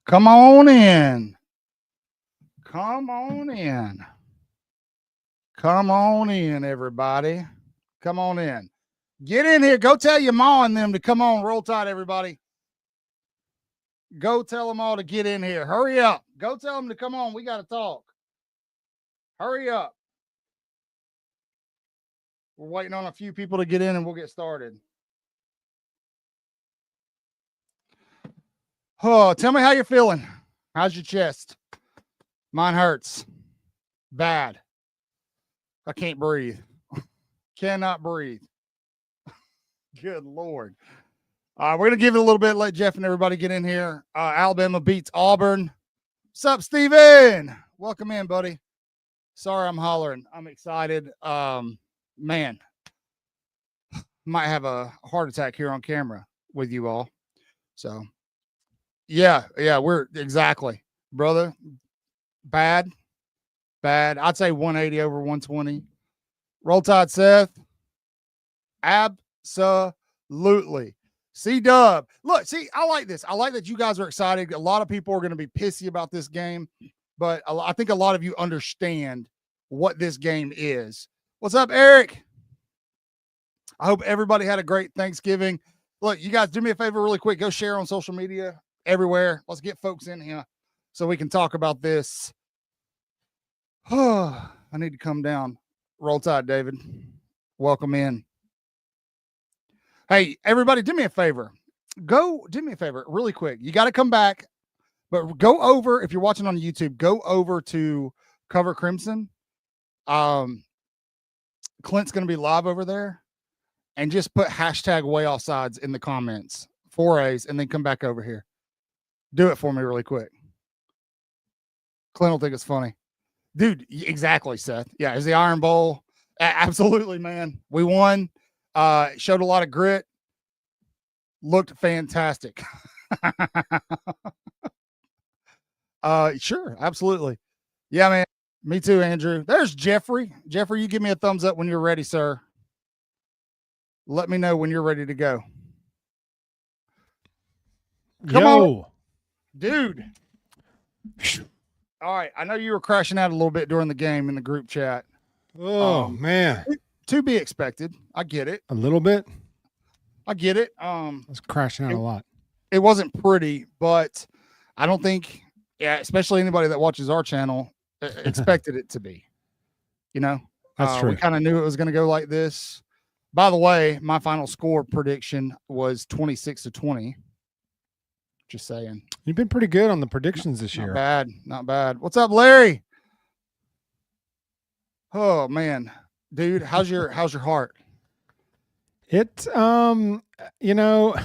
Come on in. Come on in. Come on in, everybody. Come on in. Get in here. Go tell your ma and them to come on. Roll Tide, everybody. Go tell them all to get in here. Hurry up. Go tell them to come on. We got to talk. Hurry up. We're waiting on a few people to get in and we'll get started. Oh, tell me how you're feeling. How's your chest? Mine hurts. Bad. I can't breathe. Cannot breathe. Good Lord. We're going to give it a little bit, let Jeff and everybody get in here. Alabama beats Auburn. What's up, Steven? Welcome in, buddy. Sorry I'm hollering. I'm excited. Man, might have a heart attack here on camera with you all. So, yeah, we're exactly, brother. Bad. I'd say 180 over 120. Roll Tide, Seth. Absolutely. C-Dub. Look, see, I like this. I like that you guys are excited. A lot of people are going to be pissy about this game, but I think a lot of you understand what this game is. What's up, Eric? I hope everybody had a great Thanksgiving. Look, you guys do me a favor really quick. Go share on social media everywhere. Let's get folks in here so we can talk about this. Oh, I need to come down. Roll Tide, David. Welcome in. Hey, everybody, do me a favor. Do me a favor really quick. You got to come back, but go over, if you're watching on YouTube, go over to Cover Crimson. Clint's going to be live over there, and just put hashtag Waaaay Offsides in the comments, 4A's, and then come back over here. Do it for me really quick. Clint will think it's funny. Dude, exactly, Seth. Yeah, it's the Iron Bowl. Absolutely, man. We won. Showed a lot of grit. Looked fantastic. Sure, absolutely. Yeah, man. Me too, Andrew. There's Jeffrey. Jeffrey, you give me a thumbs up when you're ready, sir. Let me know when you're ready to go. Come on. Dude. All right. I know you were crashing out a little bit during the game in the group chat. Oh, man. To be expected. I get it. A little bit? I get it. I was crashing out a lot. It wasn't pretty, but I don't think, especially anybody that watches our channel, expected it to be. You know? That's true. We kind of knew it was going to go like this. By the way, my final score prediction was 26-20. Just saying. You've been pretty good on the predictions this year. Not bad. What's up, Larry? Oh man, dude, how's your heart? It you know,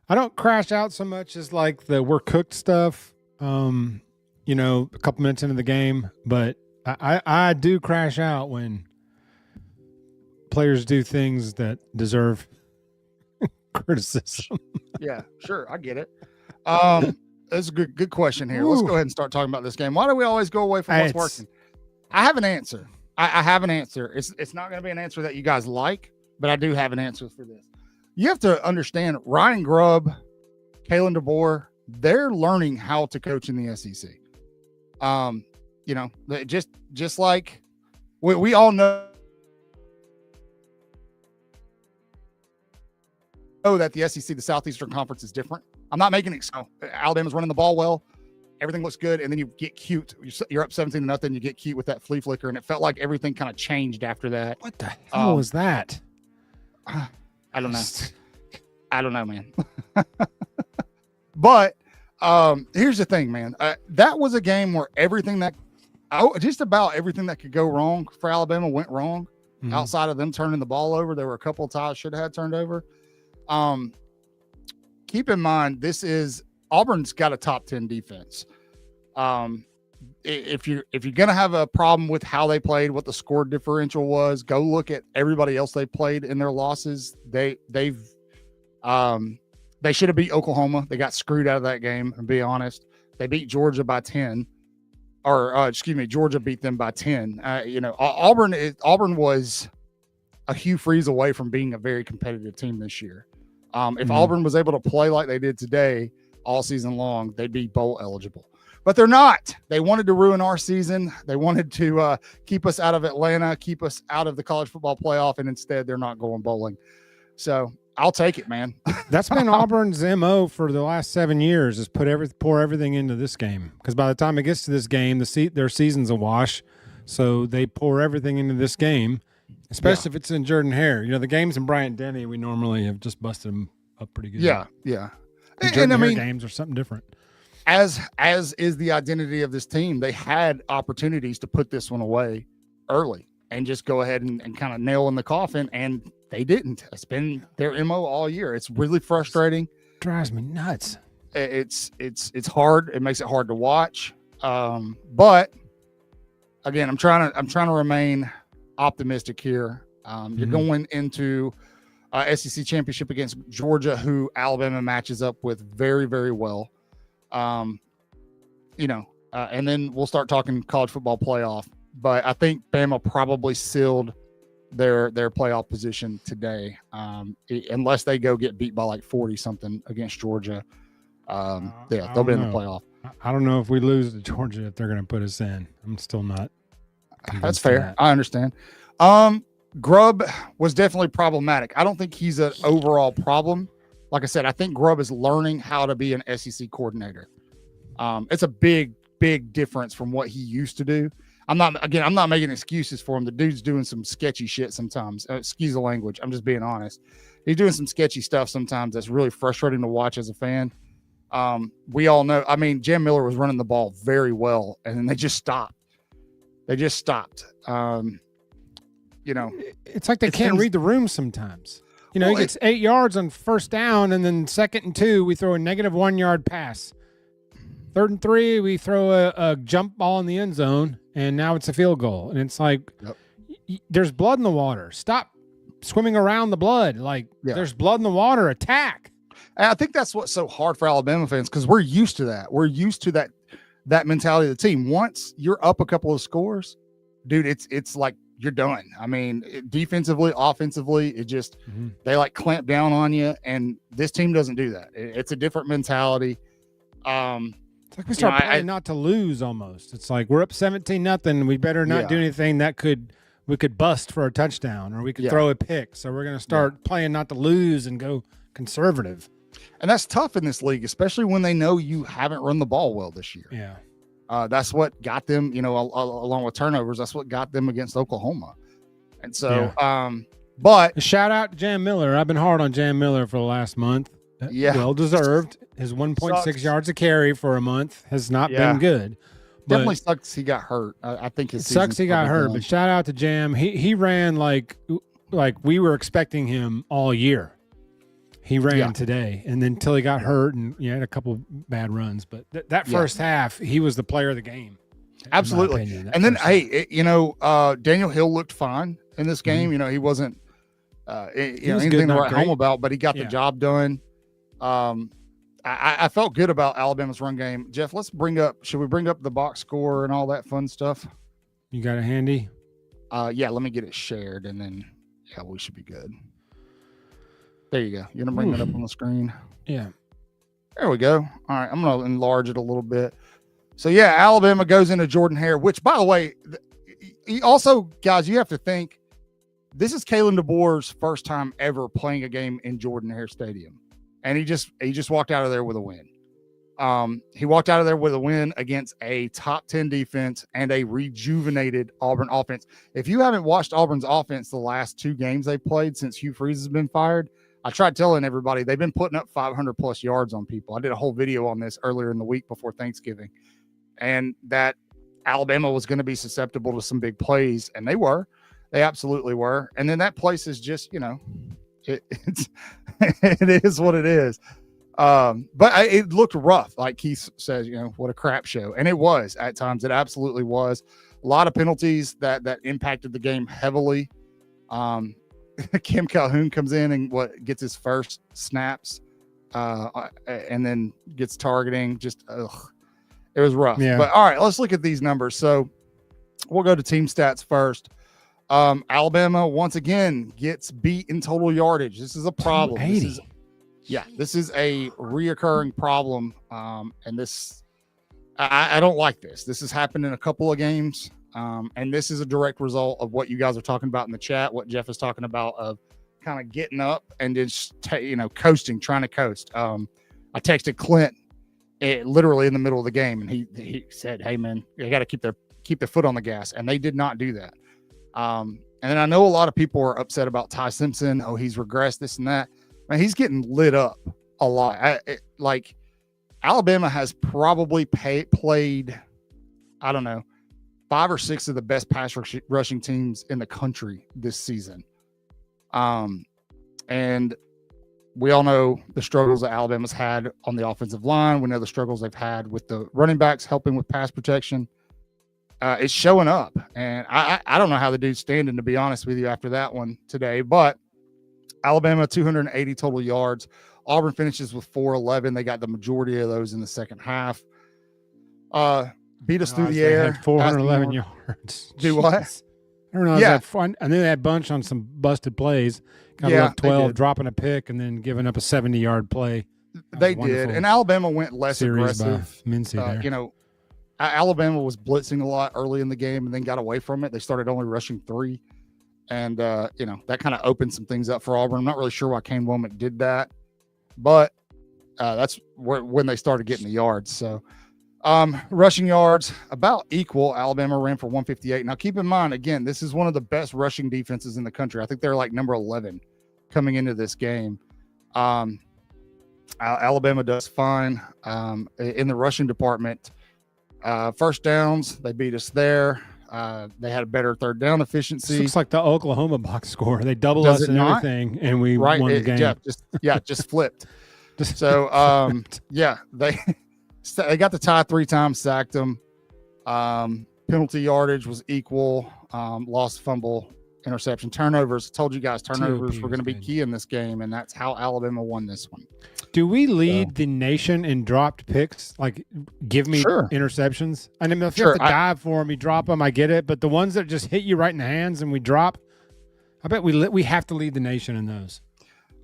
I don't crash out so much as like the we're cooked stuff. You know, a couple minutes into the game, but I do crash out when players do things that deserve criticism. Yeah, sure, I get it. That's a good question here. Let's go ahead and start talking about this game. Why do we always go away from what's working? I have an answer. I have an answer. It's not going to be an answer that you guys like, but I do have an answer for this. You have to understand Ryan Grubb, Kalen DeBoer, they're learning how to coach in the SEC. You know, just like we all know that the SEC, the Southeastern Conference, is different. I'm not making it so. Alabama's running the ball well. Everything looks good, and then you get cute. You're up 17-0. You get cute with that flea flicker, and it felt like everything kind of changed after that. What the hell was that? I don't know. I don't know, man. But here's the thing, man. That was a game where just about everything that could go wrong for Alabama went wrong. Mm-hmm. Outside of them turning the ball over, there were a couple of ties should have had turned over. Keep in mind, Auburn's got a top 10 defense. If you're going to have a problem with how they played, what the score differential was, go look at everybody else they played in their losses. They should have beat Oklahoma. They got screwed out of that game, and be honest. They beat Georgia by 10. Georgia beat them by 10. You know, Auburn was a Hugh Freeze away from being a very competitive team this year. If Auburn was able to play like they did today, all season long, they'd be bowl eligible. But they're not. They wanted to ruin our season. They wanted to keep us out of Atlanta, keep us out of the college football playoff, and instead they're not going bowling. So I'll take it, man. That's been Auburn's MO for the last 7 years, is pour everything into this game. Because by the time it gets to this game, their season's a wash. So they pour everything into this game, especially if it's in Jordan-Hare. You know, the games in Bryant-Denny, we normally have just busted them up pretty good. Yeah. And I mean, games are something different. As is the identity of this team, they had opportunities to put this one away early and just go ahead and kind of nail in the coffin, and they didn't. It's been their MO all year. It's really frustrating. It drives me nuts. It's hard. It makes it hard to watch. But again, I'm trying to remain optimistic here. You're going into SEC championship against Georgia, who Alabama matches up with very, very well. And then we'll start talking college football playoff. But I think Bama probably sealed their playoff position today, unless they go get beat by like 40 something against Georgia. They'll be in the playoff. I don't know if we lose to Georgia if they're going to put us in. I'm still not. That's fair. I understand. Grubb was definitely problematic. I don't think he's an overall problem. Like I said, I think Grubb is learning how to be an SEC coordinator. It's a big, big difference from what he used to do. I'm not making excuses for him. The dude's doing some sketchy shit sometimes. Excuse the language. I'm just being honest. He's doing some sketchy stuff sometimes that's really frustrating to watch as a fan. We all know. I mean, Jam Miller was running the ball very well, and then they just stopped. It's like they can't read the room sometimes. You know, he gets 8 yards on first down, and then 2nd and 2, we throw a negative 1 yard pass. 3rd and 3, we throw a jump ball in the end zone, and now it's a field goal. And it's like, there's blood in the water. Stop swimming around the blood. There's blood in the water. Attack. And I think that's what's so hard for Alabama fans, because we're used to that. We're used to that mentality of the team. Once you're up a couple of scores, dude, it's like you're done. I mean, defensively, offensively, it just they like clamp down on you, and this team doesn't do that. It's a different mentality. It's like we start playing not to lose almost. It's like we're up 17-0. We better not do anything that we could bust for a touchdown, or we could throw a pick. So we're going to start playing not to lose and go conservative. And that's tough in this league, especially when they know you haven't run the ball well this year. Yeah. That's what got them, along with turnovers. That's what got them against Oklahoma. And so, but a shout out to Jam Miller. I've been hard on Jam Miller for the last month. Well deserved. His 1.6 yards a carry for a month has not been good. Definitely sucks he got hurt. I think it sucks he got hurt. But shout out to Jam. He ran like we were expecting him all year. He ran today, and then until he got hurt, and had a couple bad runs. But that first half, he was the player of the game. Absolutely. And then, Daniel Hill looked fine in this game. He wasn't anything to write home about, but he got the job done. I felt good about Alabama's run game. Jeff, should we bring up the box score and all that fun stuff? You got it handy? Let me get it shared, and then we should be good. There you go. You're going to bring that up on the screen? Yeah. There we go. All right. I'm going to enlarge it a little bit. So, Alabama goes into Jordan-Hare, which, by the way, he also, guys, you have to think, this is Kalen DeBoer's first time ever playing a game in Jordan-Hare Stadium. And he just walked out of there with a win. He walked out of there with a win against a top 10 defense and a rejuvenated Auburn offense. If you haven't watched Auburn's offense the last 2 games they played since Hugh Freeze has been fired, I tried telling everybody they've been putting up 500 plus yards on people. I did a whole video on this earlier in the week before Thanksgiving, and that Alabama was going to be susceptible to some big plays, and they were. They absolutely were. And then that place is just, it is what it is. But it looked rough, like Keith says, what a crap show. And it was at times. It absolutely was. A lot of penalties that impacted the game heavily. Kim Calhoun comes in and gets his first snaps, and then gets targeting. Just it was rough. Yeah. But all right, let's look at these numbers. So we'll go to team stats first. Alabama once again gets beat in total yardage. This is a problem. This is Yeah, this is a reoccurring problem. And this, I don't like this. This has happened in a couple of games. And this is a direct result of what you guys are talking about in the chat, what Jeff is talking about of kind of getting up and just, coasting, trying to coast. I texted Clint literally in the middle of the game, and he said, "Hey man, you got to keep their foot on the gas," and they did not do that. And then I know a lot of people are upset about Ty Simpson. Oh, he's regressed, this and that. Man, he's getting lit up a lot. Alabama has probably played, I don't know, 5 or 6 of the best pass rushing teams in the country this season. And we all know the struggles that Alabama's had on the offensive line. We know the struggles they've had with the running backs helping with pass protection. It's showing up. And I don't know how the dude's standing, to be honest with you, after that one today. But Alabama, 280 total yards. Auburn finishes with 411. They got the majority of those in the second half. Beat us through the air. 411 yards. Do what? I don't know. Yeah. I knew they had a bunch on some busted plays. Got left 12, dropping a pick, and then giving up a 70-yard play. They did. And Alabama went less aggressive. Alabama was blitzing a lot early in the game and then got away from it. They started only rushing 3. And, that kind of opened some things up for Auburn. I'm not really sure why Kane Womack did that. But that's when they started getting the yards. So, rushing yards about equal. Alabama ran for 158. Now, keep in mind, again, this is one of the best rushing defenses in the country. I think they're like number 11 coming into this game. Alabama does fine in the rushing department. First downs, they beat us there. They had a better third down efficiency. This looks like the Oklahoma box score. They doubled us and everything, and we won the game. Just flipped. So, they got the tie 3 times, sacked them. Penalty yardage was equal. Lost fumble, interception, turnovers. I told you guys turnovers were going to be key in this game, and that's how Alabama won this one. Do we lead the nation in dropped picks? Like, give me interceptions. I mean, if you have to dive for them, you drop them. I get it, but the ones that just hit you right in the hands and we drop, I bet we have to lead the nation in those.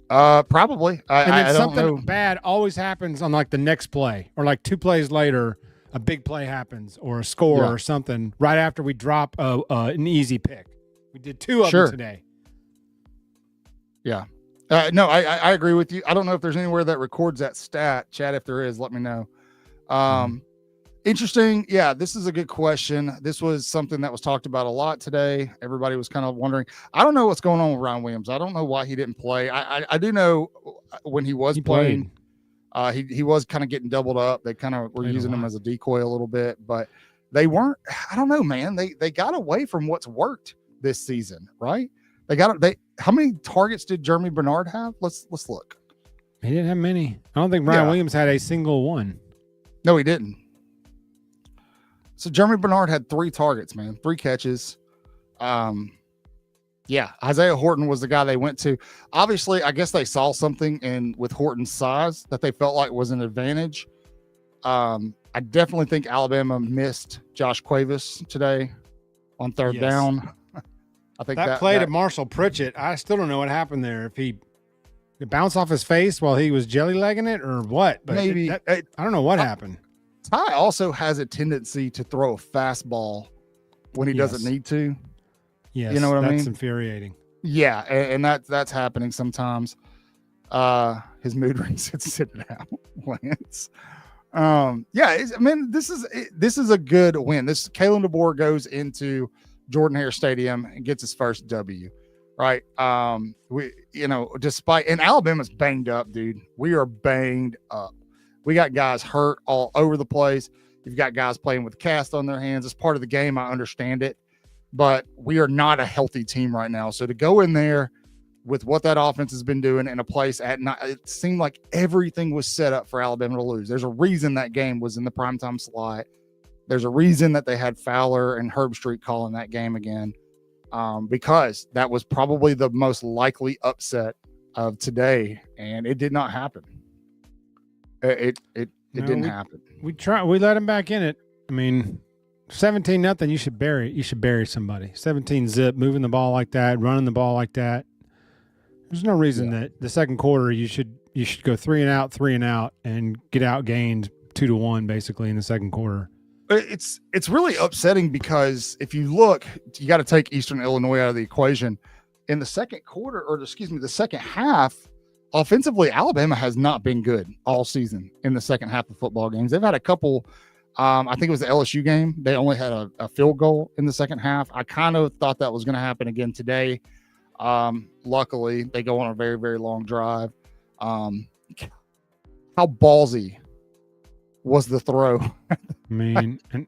Probably. And then something don't know. bad always happens on like the next play, or like 2 plays later, a big play happens, or a score or something right after we drop an easy pick. We did 2 of them today. Yeah. No, I agree with you. I don't know if there's anywhere that records that stat. Chad, if there is, let me know. Interesting. Yeah, this is a good question. This was something that was talked about a lot today. Everybody was kind of wondering. I don't know what's going on with Ryan Williams. I don't know why he didn't play. I do know when he was playing, he was kind of getting doubled up. They kind of were using him as a decoy a little bit, but they weren't. I don't know, man. They got away from what's worked this season, right? How many targets did Jeremy Bernard have? Let's look. He didn't have many. I don't think Ryan Williams had a single one. No, he didn't. So Jeremy Bernard had 3 targets, man, 3 catches. Isaiah Horton was the guy they went to. Obviously, I guess they saw something with Horton's size that they felt like was an advantage. I definitely think Alabama missed Josh Cuevas today on third down. I think that play to Marshall Pritchett, I still don't know what happened there. If he bounced off his face while he was jelly-legging it or what. But maybe. I don't know what happened. Ty also has a tendency to throw a fastball when he doesn't need to. Yes, you know what I mean? That's infuriating. Yeah, and that's happening sometimes. His mood rings. Sit down, Lance. This is a good win. Kalen DeBoer goes into Jordan Hare Stadium and gets his first W. Right. Despite, and Alabama's banged up, dude. We are banged up. We got guys hurt all over the place. You've got guys playing with cast on their hands. It's part of the game. I understand it, but we are not a healthy team right now. So to go in there with what that offense has been doing in a place at night, it seemed like everything was set up for Alabama to lose. There's a reason that game was in the primetime slot. There's a reason that they had Fowler and Herbstreit calling that game again, because that was probably the most likely upset of today, and it did not happen. It didn't happen. We let him back in it. I mean, 17-0, you should bury somebody. 17-0, moving the ball like that, running the ball like that. There's no reason that the second quarter you should you should go 3-and-out, and get outgained 2-1 basically in the second quarter. It's really upsetting because if you look, you got to take Eastern Illinois out of the equation. In the second quarter, or excuse me, the second half, offensively, Alabama has not been good all season in the second half of football games. They've had a couple. I think it was the LSU game. They only had a field goal in the second half. I kind of thought that was going to happen again today. Luckily, they go on a very, very long drive. How ballsy was the throw? I mean, and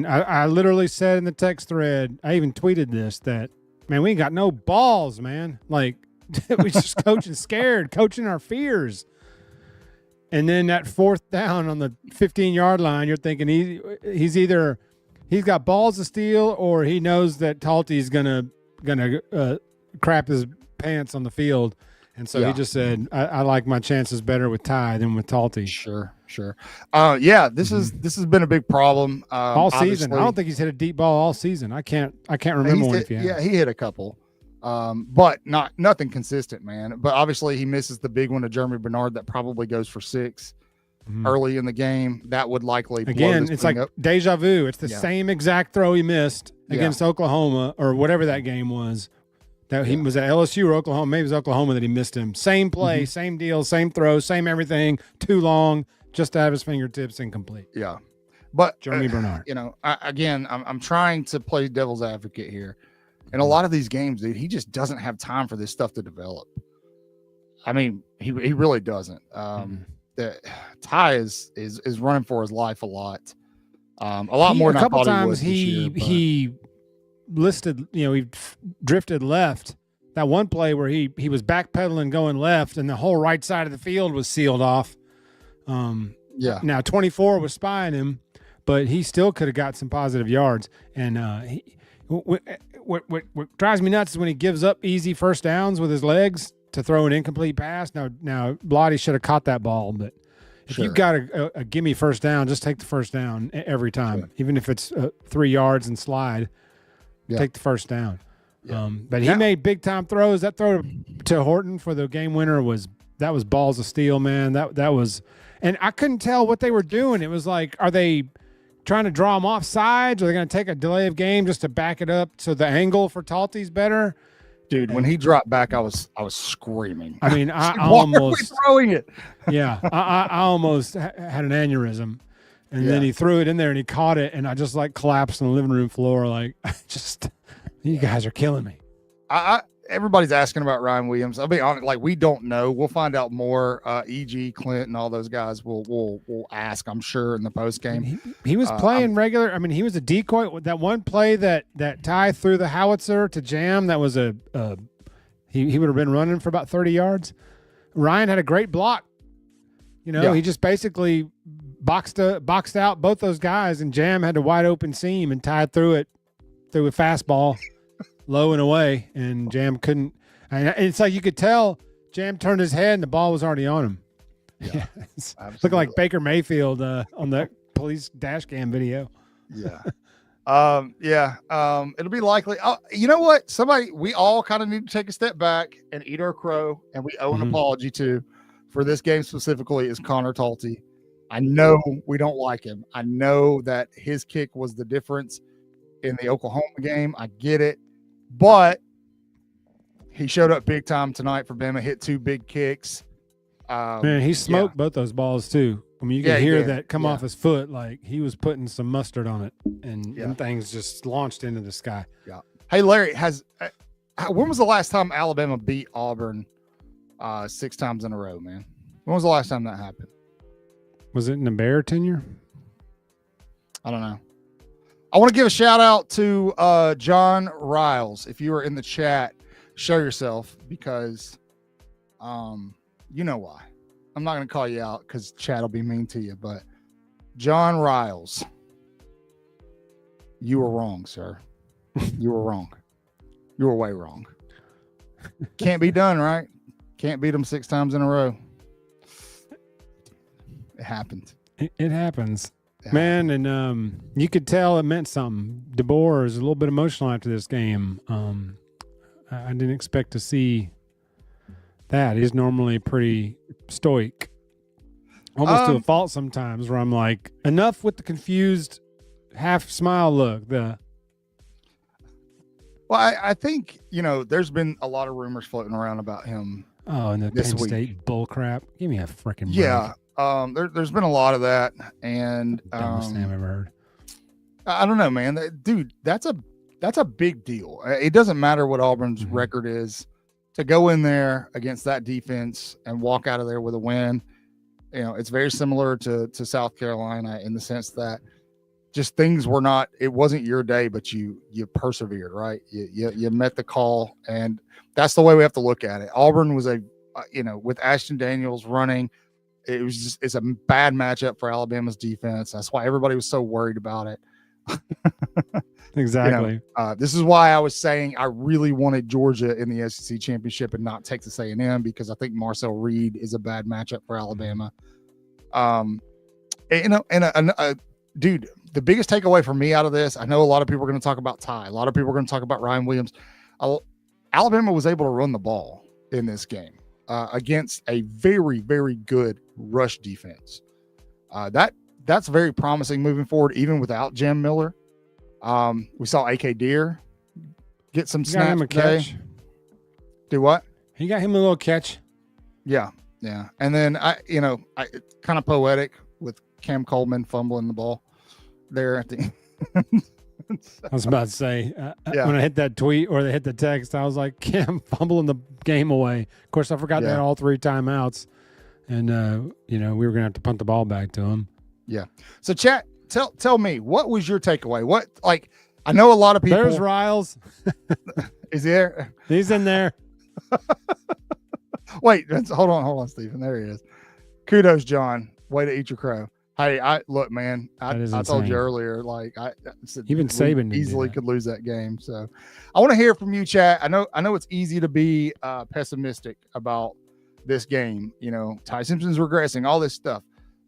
I literally said in the text thread, I even tweeted this, that, man, we ain't got no balls, man. Like, we just coaching scared, coaching our fears. And then that fourth down on the 15-yard line, you're thinking he's got balls to steal, or he knows that Talty's gonna crap his pants on the field. And so he just said, I like my chances better with Ty than with Talty. Sure. This has been a big problem all season. I don't think he's hit a deep ball all season. I can't remember one if he has. Yeah, he hit a couple, but nothing consistent, man. But obviously he misses the big one to Jeremy Bernard that probably goes for 6 early in the game. That would likely again. It's like deja vu. It's the same exact throw he missed against Oklahoma or whatever that game was. That he was at LSU or Oklahoma. Maybe it was Oklahoma that he missed him. Same play, same deal, same throw, same everything. Too long, just to have his fingertips incomplete. Yeah, but Jeremy Bernard. I'm trying to play devil's advocate here. In a lot of these games, dude, he just doesn't have time for this stuff to develop. I mean, he really doesn't. The Ty is running for his life a lot. A lot more than I thought he was this year, he listed, he drifted left. That one play where he was backpedaling going left, and the whole right side of the field was sealed off. Now 24 was spying him, but he still could have got some positive yards. And what drives me nuts is when he gives up easy first downs with his legs to throw an incomplete pass. Now Blotty should have caught that ball, but if you've got a gimme first down, just take the first down every time, even if it's 3 yards and slide. Take the first down. But he made big time throws. That throw to Horton for the game winner was balls of steel, man. That was, and I couldn't tell what they were doing. It was like, are they trying to draw him off sides? Or are they going to take a delay of game just to back it up so the angle for Talty's better? Dude, when he dropped back, I was screaming. I mean, I almost throwing it. Yeah, I almost had an aneurysm. And then he threw it in there and he caught it, and I just collapsed on the living room floor. You guys are killing me. Everybody's asking about Ryan Williams. I'll be honest, we don't know. We'll find out more. E.G., Clint, and all those guys will ask, I'm sure, in the post game. He was playing regular. I mean, he was a decoy. That one play that Ty threw the howitzer to Jam, that was he would have been running for about 30 yards. Ryan had a great block. He just basically boxed out both those guys, and Jam had a wide open seam, and Ty threw a fastball low and away, and Jam couldn't. And it's like you could tell Jam turned his head and the ball was already on him. Yeah, looking like Baker Mayfield on that police dash cam video. Yeah. It'll be likely. You know what? We all kind of need to take a step back and eat our crow, and we owe an apology to, for this game specifically, is Connor Talty. I know we don't like him. I know that his kick was the difference in the Oklahoma game. I get it. But he showed up big time tonight for Bama, hit 2 big kicks. Man, he smoked both those balls too. I mean, you can hear that come off his foot like he was putting some mustard on it, and things just launched into the sky. Yeah. Hey, Larry, when was the last time Alabama beat Auburn 6 times in a row, man? When was the last time that happened? Was it in the Bear tenure? I don't know. I want to give a shout out to John Riles. If you are in the chat, show yourself, because you know why. I'm not going to call you out because chat will be mean to you, but John Riles, you were wrong, sir. You were wrong. You were way wrong. Can't be done, right? Can't beat them 6 times in a row. It happened. It happens. Man, and you could tell it meant something. DeBoer is a little bit emotional after this game. I didn't expect to see that. He's normally pretty stoic, almost to a fault sometimes. Where I'm like, enough with the confused half smile look. I think there's been a lot of rumors floating around about him. Oh, and the this Penn week. State bull crap. Give me a freaking break. Yeah. There's been a lot of that, and Dumbest thing I've ever heard. I don't know, man. Dude, that's a big deal. It doesn't matter what Auburn's record is. To go in there against that defense and walk out of there with a win, it's very similar to South Carolina in the sense that just things were not. It wasn't your day, but you persevered, right? You met the call, and that's the way we have to look at it. Auburn was with Ashton Daniels running. It's a bad matchup for Alabama's defense. That's why everybody was so worried about it. Exactly. This is why I was saying I really wanted Georgia in the SEC championship and not Texas A&M, because I think Marcel Reed is a bad matchup for Alabama. Dude, the biggest takeaway for me out of this, I know a lot of people are going to talk about Ty. A lot of people are going to talk about Ryan Williams. Alabama was able to run the ball in this game against a very, very good rush defense. That's very promising moving forward, even without Jam Miller. We saw AK Deer get some snaps. Got him a catch. Do what? He got him a little catch. Yeah. And then I kind of poetic with Cam Coleman fumbling the ball there at the I was about to say, when I hit that tweet or they hit the text, I was like, Cam fumbling the game away. Of course, I forgot they had all 3 timeouts, and we were gonna have to punt the ball back to him. Yeah. So, chat, tell me, what was your takeaway? What, I know a lot of people. There's Riles. Is he there? He's in there. Wait, hold on, Stephen. There he is. Kudos, John. Way to eat your crow. Hey, look, man. I told you earlier, I said even Saban easily could lose that game. So, I want to hear from you, chat. I know it's easy to be pessimistic about this game. Ty Simpson's regressing, all this stuff,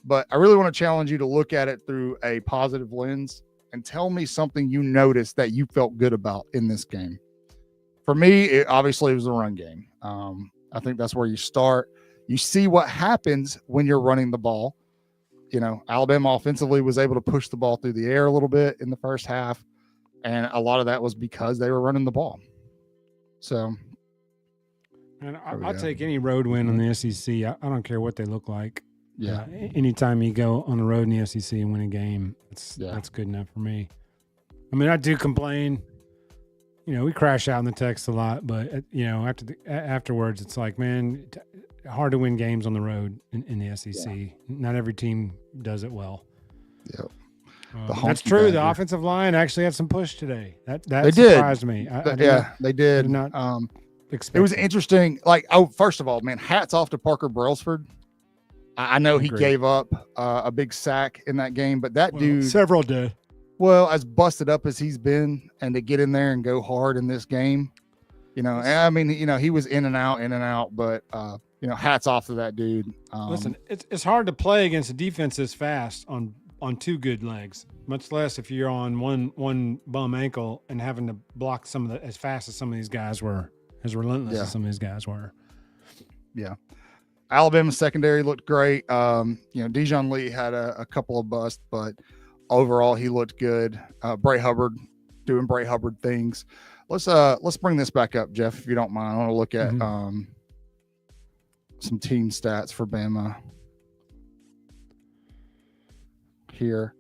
but I really want to challenge you to look at it through a positive lens and tell me something you noticed that you felt good about in this game. For me, it obviously was a run game. I think that's where you start. You see what happens when you're running the ball. Alabama offensively was able to push the ball through the air a little bit in the first half, and a lot of that was because they were running the ball. So, and I'll take any road win on the SEC. I don't care what they look like. Yeah. Anytime you go on the road in the SEC and win a game, that's good enough for me. I mean, I do complain. We crash out in the text a lot, but afterwards, it's like, man, hard to win games on the road in the SEC. Yeah. Not every team does it well. Yep. That's true. The offensive line actually had some push today. That surprised me. They did. Did not expect it was interesting. First of all, man, hats off to Parker Brailsford. I know he gave up a big sack in that game, but dude, several did. Well, as busted up as he's been, and to get in there and go hard in this game, he was in and out, but hats off to that dude. Listen, it's hard to play against a defense this fast on 2 good legs, much less if you're on one bum ankle and having to block as fast as some of these guys were, as relentless as some of these guys were. Yeah. Alabama's secondary looked great. Dijon Lee had a couple of busts, but overall he looked good. Bray Hubbard doing Bray Hubbard things. Let's bring this back up, Jeff, if you don't mind. I want to look at some team stats for Bama here.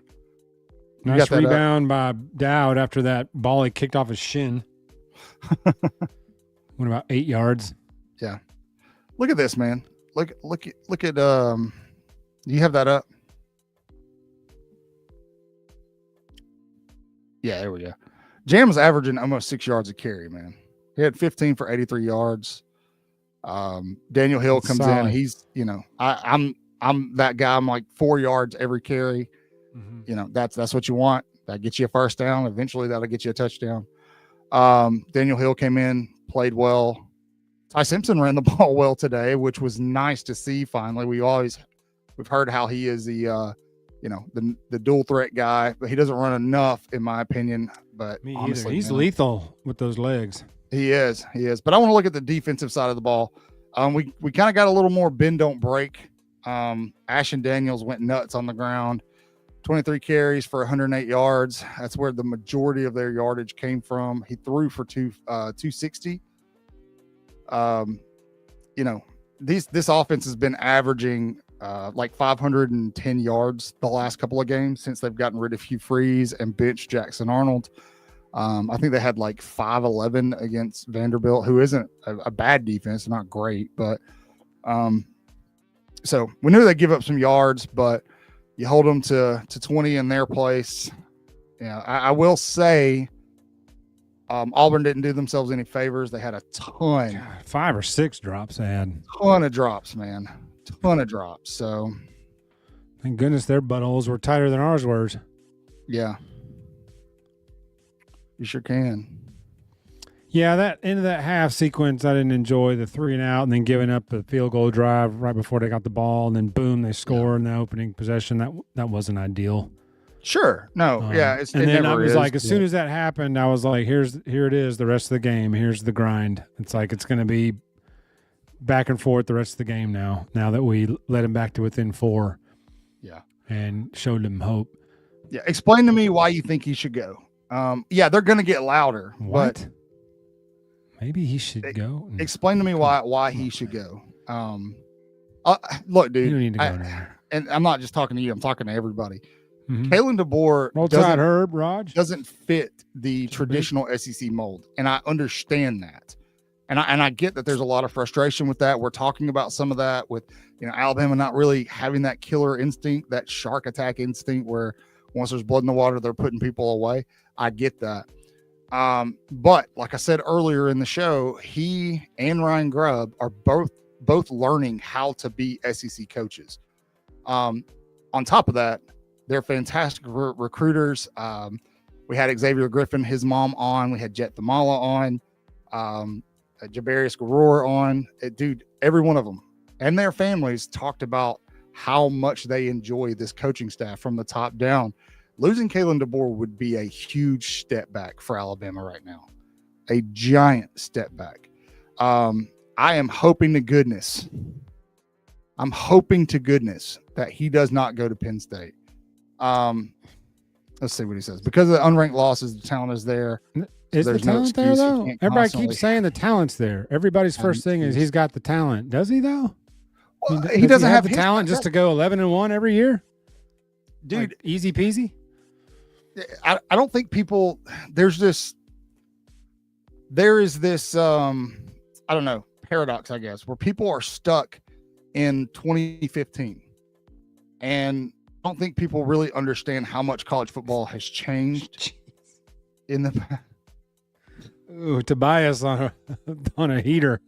Nice rebound by Dowd after that ball he kicked off his shin. Went about 8 yards. Yeah. Look at this, man. Look at you have that up? Yeah, there we go. Jam was averaging almost 6 yards a carry, man. He had 15 for 83 yards. Daniel Hill comes in. He's, I'm that guy. I'm like 4 yards every carry. Mm-hmm. That's what you want. That gets you a first down. Eventually that'll get you a touchdown. Daniel Hill came in, played well. Ty Simpson ran the ball well today, which was nice to see. Finally, we've heard how he is the dual threat guy, but he doesn't run enough, in my opinion. But honestly, he's lethal with those legs. He is. But I want to look at the defensive side of the ball. We kind of got a little more bend don't break. Ashton Daniels went nuts on the ground. 23 carries for 108 yards. That's where the majority of their yardage came from. He threw for 260. This offense has been averaging like 510 yards the last couple of games since they've gotten rid of Hugh Freeze and benched Jackson Arnold. I think they had like 5-11 against Vanderbilt, who isn't a bad defense, not great, but so we knew they'd give up some yards, but you hold them to 20 in their place. Yeah, I will say Auburn didn't do themselves any favors. They had a ton. God, 5 or 6 drops they had. Ton of drops, man. Ton of drops. So thank goodness their buttholes were tighter than ours were. Yeah. You sure can. Yeah, that end of that half sequence, I didn't enjoy the 3 and out and then giving up a field goal drive right before they got the ball, and then boom, they score in the opening possession. That wasn't ideal. Sure. No. Yeah. And then I was like, as soon as that happened, I was like, here it is, the rest of the game. Here's the grind. It's like it's going to be back and forth the rest of the game now that we led them back to within 4. Yeah. And showed them hope. Yeah. Explain to me why you think he should go. Yeah, they're going to get louder. What? But maybe he should go. Explain to me why he should go. Look, dude. You don't need to go there. And I'm not just talking to you. I'm talking to everybody. Mm-hmm. Kalen DeBoer doesn't fit the traditional SEC mold, and I understand that. And I get that there's a lot of frustration with that. We're talking about some of that with Alabama not really having that killer instinct, that shark attack instinct, where once there's blood in the water, they're putting people away. I get that. But like I said earlier in the show, he and Ryan Grubb are both learning how to be SEC coaches. On top of that, they're fantastic recruiters. We had Xavier Griffin, his mom on. We had Jet Thamala on. Jabarius Garor on. Dude, every one of them and their families talked about how much they enjoy this coaching staff from the top down. Losing Kalen DeBoer would be a huge step back for Alabama right now. A giant step back. I am hoping to goodness that he does not go to Penn State. Let's see what he says. Because of the unranked losses, the talent is there. Is the talent there, though? Everybody keeps saying the talent's there. Everybody's first thing is he's got the talent. Does he, though? Well, he doesn't have the talent just to go 11-1 every year? Dude, like, easy peasy? I don't think people – there is this I don't know, paradox, I guess, where people are stuck in 2015. And I don't think people really understand how much college football has changed in the past. Ooh, Tobias on a heater.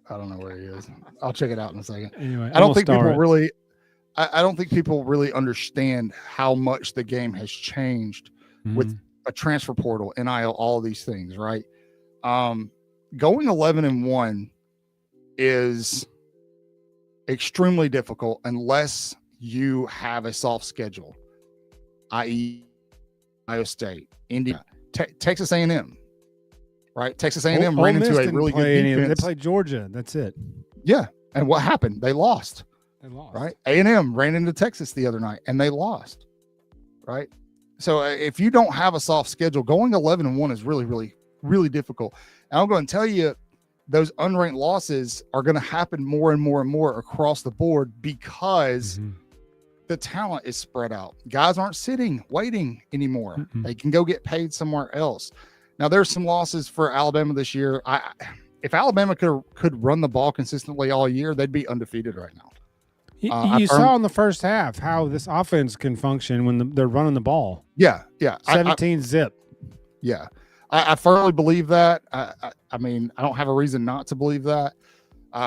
I don't know where he is. I'll check it out in a second. Anyway, I don't think people really understand how much the game has changed with a transfer portal, NIL, all of these things, right? Going 11-1 is extremely difficult unless you have a soft schedule, i.e. Ohio State, Indiana, Texas A&M. Right, Texas A&M ran into a really good defense. They played Georgia. That's it. Yeah, and what happened? They lost. Right, A&M ran into Texas the other night, and they lost. Right, so if you don't have a soft schedule, going 11-1 is really, really, really difficult. And I'm going to tell you, those unranked losses are going to happen more and more and more across the board because the talent is spread out. Guys aren't sitting waiting anymore. They can go get paid somewhere else. Now, there's some losses for Alabama this year. If Alabama could run the ball consistently all year, they'd be undefeated right now. You saw in the first half how this offense can function when they're running the ball. Yeah. 17 zip. Yeah. I firmly believe that. I mean, I don't have a reason not to believe that.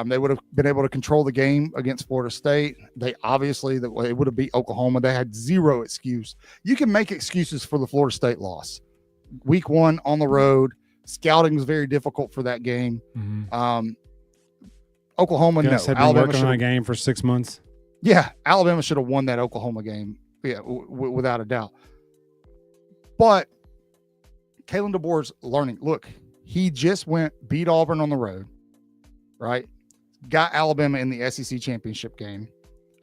They would have been able to control the game against Florida State. They obviously, they would have beat Oklahoma. They had zero excuse. You can make excuses for the Florida State loss. Week 1 on the road, scouting was very difficult for that game. Oklahoma, Gus had been working on a game for 6 months. Yeah, Alabama should have won that Oklahoma game, without a doubt. But Kalen DeBoer's learning. Look, he just beat Auburn on the road, right? got Alabama in the SEC championship game.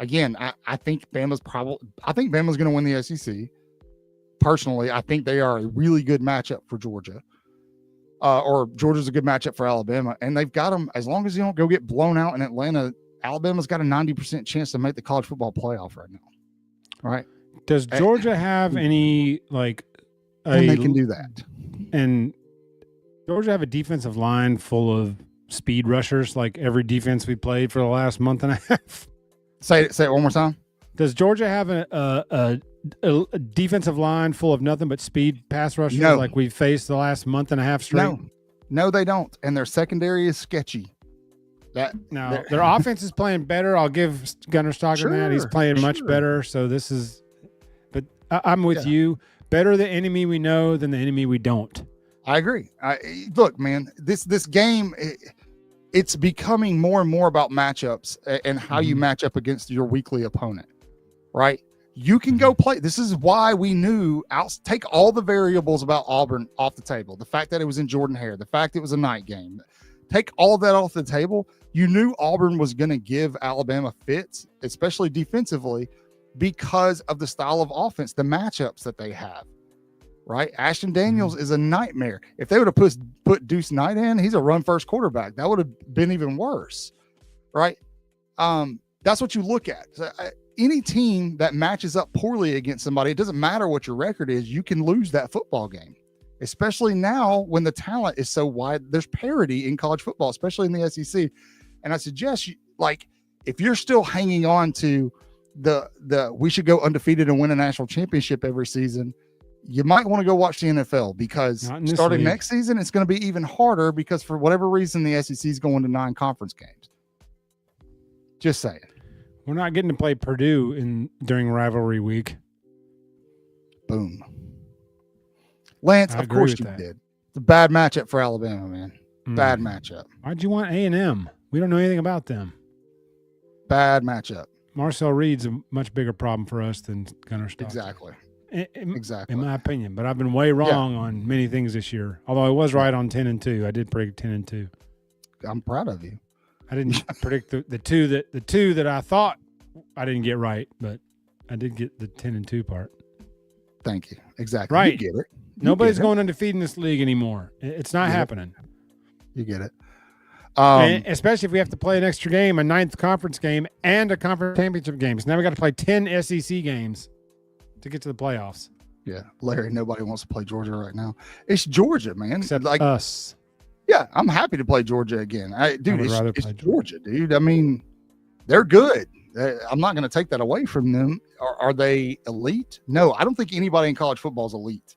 Again, I think Bama's going to win the SEC. Personally, I think they are a really good matchup for Georgia. Or Georgia's a good matchup for Alabama. And they've got them, as long as you don't go get blown out in Atlanta, Alabama's got a 90% chance to make the college football playoff right now. All right. Does Georgia have any, like, and they can do that. And Georgia have a defensive line full of speed rushers, like every defense we played for the last month and a half? Say it one more time. Does Georgia have a defensive line full of nothing but speed pass rushers like we've faced the last month and a half straight? No, they don't. And their secondary is sketchy. Their offense is playing better. I'll give Gunnar Stockton that. He's playing much better. So this is, but I'm with you. Better the enemy we know than the enemy we don't. I agree. Look, man, this game, it's becoming more and more about matchups and how you match up against your weekly opponent, right? You can go play. This is why we knew, take all the variables about Auburn off the table. The fact that it was in Jordan-Hare, the fact it was a night game, take all that off the table. You knew Auburn was going to give Alabama fits, especially defensively, because of the style of offense, the matchups that they have, right? Ashton Daniels is a nightmare. If they would have put Deuce Knight in, he's a run-first quarterback. That would have been even worse, right? That's what you look at. So, any team that matches up poorly against somebody, it doesn't matter what your record is, you can lose that football game, especially now when the talent is so wide. There's parity in college football, especially in the SEC. And I suggest if you're still hanging on to we should go undefeated and win a national championship every season, you might want to go watch the NFL, because starting next season, it's going to be even harder, because for whatever reason, the SEC is going to 9 conference games. Just saying. We're not getting to play Purdue during rivalry week. Boom. Lance, of course you did. It's a bad matchup for Alabama, man. Bad matchup. Why'd you want A&M? We don't know anything about them. Bad matchup. Marcel Reed's a much bigger problem for us than Gunnar Stockton. Exactly. Exactly. In my opinion, but I've been way wrong on many things this year. Although I was right on 10-2. I did predict 10-2. I'm proud of you. I didn't predict the two that I thought I didn't get right, but I did get the 10-2 part. Thank you. Exactly. Right. You get it. Nobody's going undefeated in this league anymore. It's not happening. You get it. And especially if we have to play an extra game, a 9th conference game, and a conference championship game. So now we got to play 10 SEC games to get to the playoffs. Yeah, Larry, nobody wants to play Georgia right now. It's Georgia, man. Except like us. Yeah, I'm happy to play Georgia again. It's Georgia, dude. I mean, they're good. I'm not going to take that away from them. Are they elite? No, I don't think anybody in college football is elite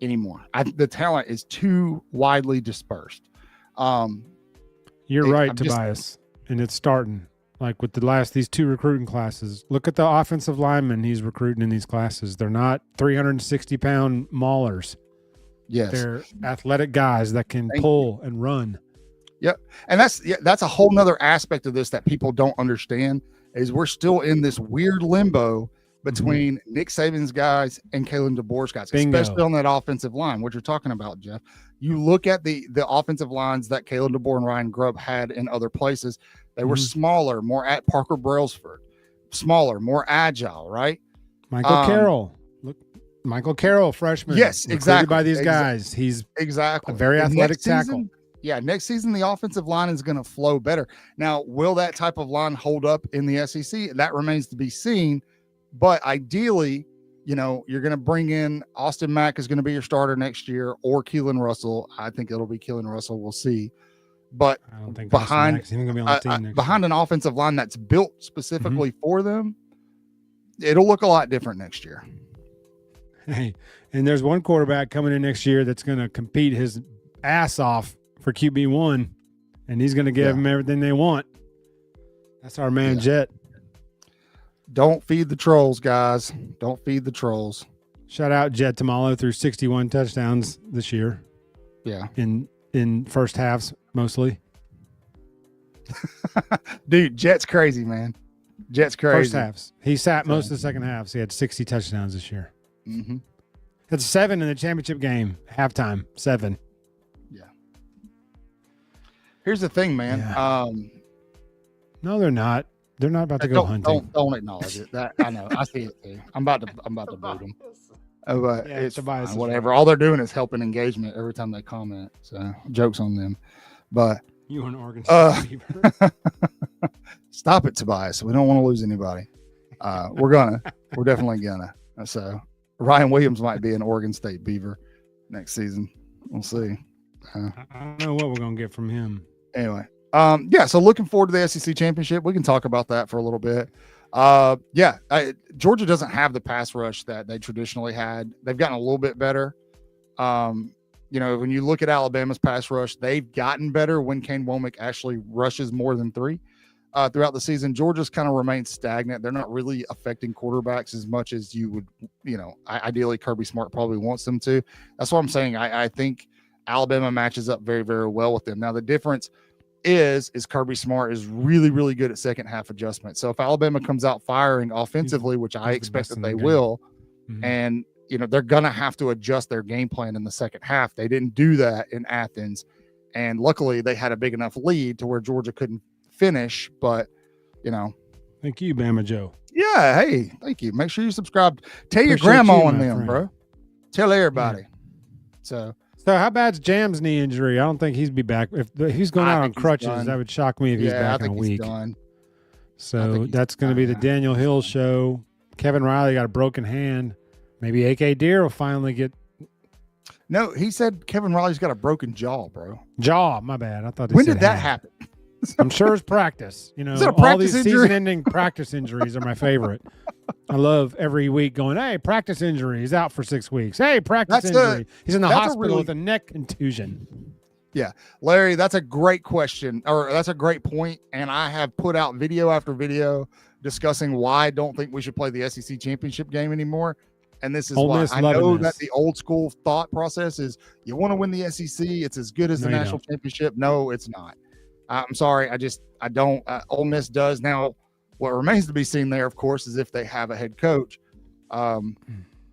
anymore. The talent is too widely dispersed. You're right, Tobias. And it's starting. Like with these 2 recruiting classes. Look at the offensive linemen he's recruiting in these classes. They're not 360-pound maulers. Yes. They're athletic guys that can pull and run. Yep. And that's a whole nother aspect of this that people don't understand, is we're still in this weird limbo between Nick Saban's guys and Kalen DeBoer's guys, especially on that offensive line, what you're talking about, Jeff. You look at the offensive lines that Kalen DeBoer and Ryan Grubb had in other places. They were smaller, more at Parker Brailsford, smaller, more agile, right? Michael Carroll. Look, Michael Carroll, freshman. Yes, exactly. By these guys. He's a very athletic tackle. Next season, the offensive line is going to flow better. Now, will that type of line hold up in the SEC? That remains to be seen. But ideally, you're going to bring in Austin Mack is going to be your starter next year, or Keelan Russell. I think it'll be Keelan Russell. We'll see. But I don't think behind an offensive line that's built specifically for them, it'll look a lot different next year. Hey, and there's one quarterback coming in next year that's going to compete his ass off for QB1, and he's going to give them everything they want. That's our man, Jet. Don't feed the trolls, guys. Don't feed the trolls. Shout out Jet Tamalo through 61 touchdowns this year. Yeah. In first halves, mostly. Dude, Jet's crazy, man. Jet's crazy. First halves. He sat most of the second halves. He had 60 touchdowns this year. That's 7 in the championship game. Halftime, 7. Yeah. Here's the thing, man. No, they're not. They're not about to go hunting. Don't acknowledge it. That I know. I see it too. I'm about to boot them. But Yeah, it's Tobias fine, is whatever. right. All they're doing is helping engagement every time they comment. So jokes on them. But You an Oregon State Beaver. stop it, Tobias. We don't want to lose anybody. We're definitely gonna. So Ryan Williams might be an Oregon State Beaver next season. We'll see. I don't know what we're gonna get from him. Anyway, yeah. So looking forward to the SEC championship. We can talk about that for a little bit. Georgia doesn't have the pass rush that they traditionally had. They've gotten a little bit better. When you look at Alabama's pass rush, they've gotten better when Kane Womack actually rushes more than 3 throughout the season. Georgia's kind of remained stagnant. They're not really affecting quarterbacks as much as you would, ideally Kirby Smart probably wants them to. That's what I'm saying. I think Alabama matches up very, very well with them. Now, the difference is Kirby Smart is really, really good at second half adjustment. So if Alabama comes out firing offensively, which I expect that they will, and they're going to have to adjust their game plan in the second half. They didn't do that in Athens. And luckily they had a big enough lead to where Georgia couldn't finish, but Thank you, Bama Joe. Yeah, hey, thank you. Make sure you subscribe. Tell your grandma and them, friend. bro. Tell everybody. Yeah. So how bad's Jam's knee injury? I don't think he's be back. If he's going out on crutches, that would shock me if he's back in a week. So that's going to be the Daniel Hill show. Kevin Riley got a broken hand. Maybe AK Deer will finally get. No, he said Kevin Riley's got a broken jaw, bro. My bad. I thought. When did that happen? I'm sure it's practice. Is it a practice all these injury? season-ending practice injuries are my favorite. I love every week going, hey, practice injury. He's out for 6 weeks. Hey, practice injury. He's in the hospital with a neck contusion. Yeah. Larry, that's a great question, or that's a great point. And I have put out video after video discussing why I don't think we should play the SEC championship game anymore. And this is why I know that the old school thought process is you want to win the SEC. It's as good as the national championship. No, it's not. I'm sorry. I don't. Ole Miss does. Now, what remains to be seen there, of course, is if they have a head coach.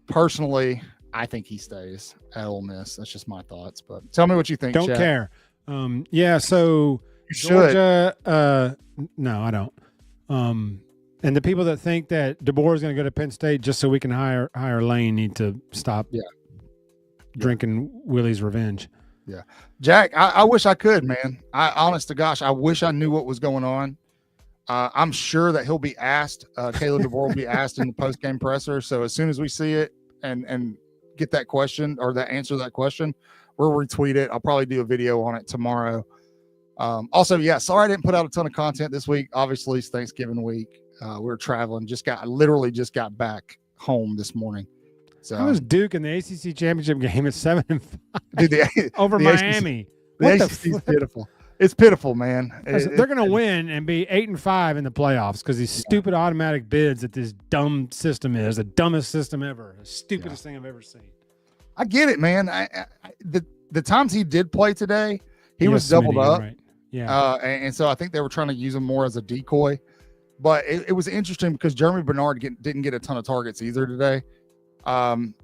Personally, I think he stays at Ole Miss. That's just my thoughts. But tell me what you think. Don't care. So you Georgia. No, I don't. And the people that think that DeBoer is going to go to Penn State just so we can hire Lane need to stop. Drinking Willie's revenge. Yeah, Jack, I wish I could, man. Honest to gosh, I wish I knew what was going on. I'm sure that he'll be asked. Caleb DeBoer will be asked in the post-game presser. So as soon as we see it and get that question or that answer to that question, we'll retweet it. I'll probably do a video on it tomorrow. Also, sorry I didn't put out a ton of content this week. Obviously, it's Thanksgiving week. We were traveling. Literally just got back home this morning. So I was Duke in the ACC championship game at 7-5 dude, over Miami. The ACC is pitiful. It's pitiful, man. They're going to win and be 8-5 in the playoffs because these stupid automatic bids that this dumb system is the dumbest system ever, the stupidest thing I've ever seen. I get it, man. The times he did play today, he was doubled up. Right. Yeah. And so I think they were trying to use him more as a decoy. But it was interesting because Jeremy Bernard didn't get a ton of targets either today.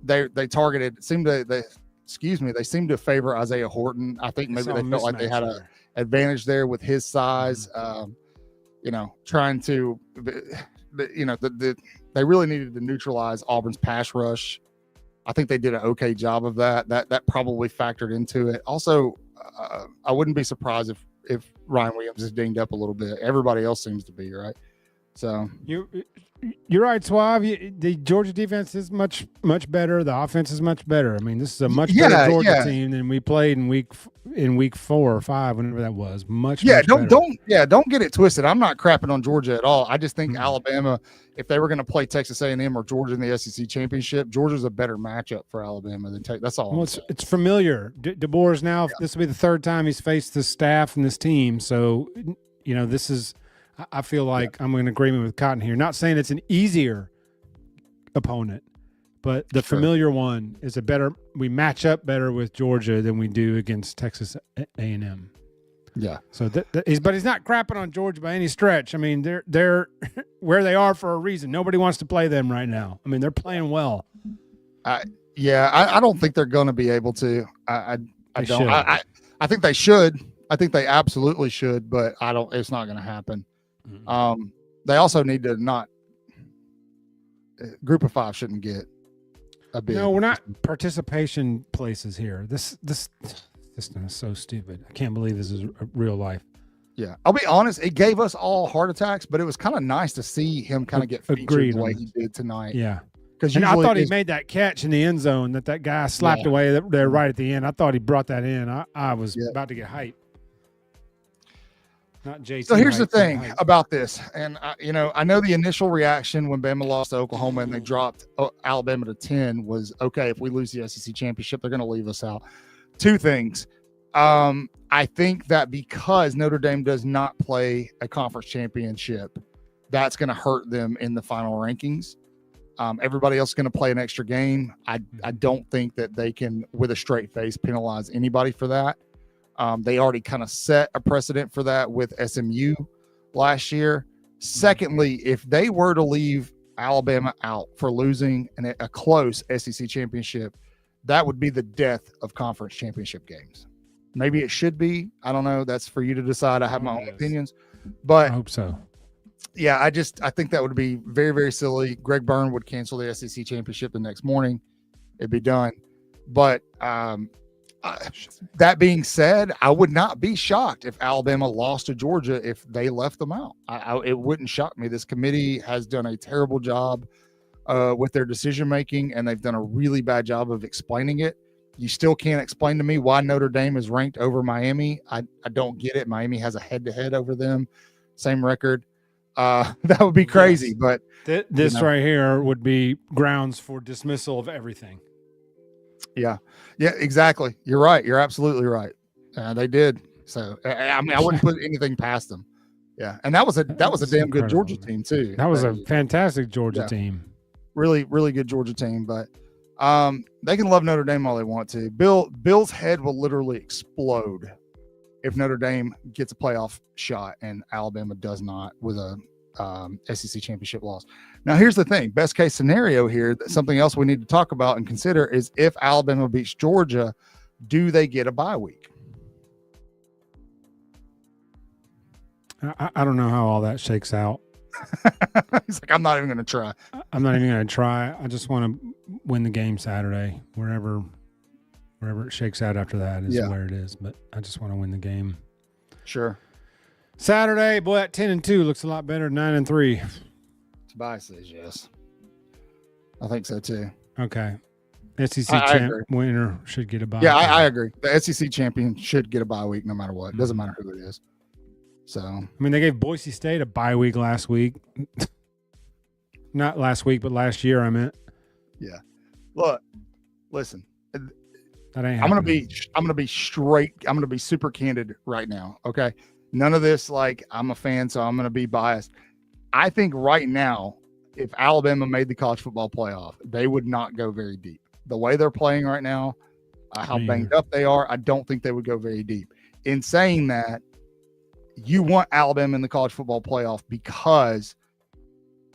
They targeted. They seemed to favor Isaiah Horton. I think maybe they felt like they had an advantage there with his size. Trying to, they really needed to neutralize Auburn's pass rush. I think they did an okay job of that. That probably factored into it. Also, I wouldn't be surprised if Ryan Williams is dinged up a little bit. Everybody else seems to be, right? So you're right, Suave. The Georgia defense is much better. The offense is much better. I mean, this is a much better Georgia team than we played in week 4 or 5, whenever that was. Don't get it twisted. I'm not crapping on Georgia at all. I just think Alabama, if they were going to play Texas A&M or Georgia in the SEC championship, Georgia's a better matchup for Alabama than Texas. That's all. Well, it's familiar. DeBoer's now. This will be the third time he's faced this staff and this team. So this is. I feel like I'm in agreement with Cotton here. Not saying it's an easier opponent, but the familiar one is we match up better with Georgia than we do against Texas A&M. Yeah. So but he's not crapping on Georgia by any stretch. I mean, they're where they are for a reason. Nobody wants to play them right now. I mean, they're playing well. I don't think they're going to be able to. I don't. I think they should. I think they absolutely should, but it's not going to happen. They also need to not. Group of 5 shouldn't get a bid. No, we're not participation places here. This system is so stupid. I can't believe this is real life. Yeah, I'll be honest. It gave us all heart attacks, but it was kind of nice to see him kind of get featured the way he did tonight. Yeah, because I thought he made that catch in the end zone that guy slapped away there right at the end. I thought he brought that in. I was about to get hyped. Not JT. So here's the thing about this, and I know the initial reaction when Bama lost to Oklahoma and they dropped Alabama to 10 was, okay, if we lose the SEC championship, they're going to leave us out. Two things. I think that because Notre Dame does not play a conference championship, that's going to hurt them in the final rankings. Everybody else is going to play an extra game. I don't think that they can, with a straight face, penalize anybody for that. They already kind of set a precedent for that with SMU last year. Secondly, if they were to leave Alabama out for losing a close SEC championship, that would be the death of conference championship games. Maybe it should be. I don't know. That's for you to decide. I have my own opinions, but I hope so. Yeah, I think that would be very, very silly. Greg Byrne would cancel the SEC championship the next morning. It'd be done. But that being said, I would not be shocked if Alabama lost to Georgia if they left them out. It wouldn't shock me. This committee has done a terrible job with their decision making, and they've done a really bad job of explaining it. You still can't explain to me why Notre Dame is ranked over Miami. I don't get it. Miami has a head-to-head over them, same record. That would be crazy. Yes. But this right here would be grounds for dismissal of everything. Yeah, exactly. You're right. You're absolutely right. They did. So I mean, I wouldn't put anything past them. Yeah, and that was a damn good Georgia team too. That was a fantastic Georgia team. Really, really good Georgia team. But they can love Notre Dame all they want to. Bill's head will literally explode if Notre Dame gets a playoff shot and Alabama does not with a SEC championship loss. Now, here's the thing. Best case scenario here, something else we need to talk about and consider is if Alabama beats Georgia, do they get a bye week? I don't know how all that shakes out. He's like, I'm not even going to try. I'm not even going to try. I just want to win the game Saturday. Wherever it shakes out after that is where it is. But I just want to win the game. Sure. Saturday, boy, at 10-2 looks a lot better than 9-3. Tobias says yes. I think so too. Okay. SEC winner should get a bye. Yeah, I agree. The SEC champion should get a bye week no matter what. It doesn't matter who it is. So I mean, they gave Boise State a bye week last week. Not last week, but last year, I meant. Yeah. Look, listen. That ain't I'm gonna be straight. I'm gonna be super candid right now. Okay. None of this like I'm a fan, so I'm gonna be biased. I think right now, if Alabama made the college football playoff, they would not go very deep. The way they're playing right now, how banged up they are, I don't think they would go very deep. In saying that, you want Alabama in the college football playoff because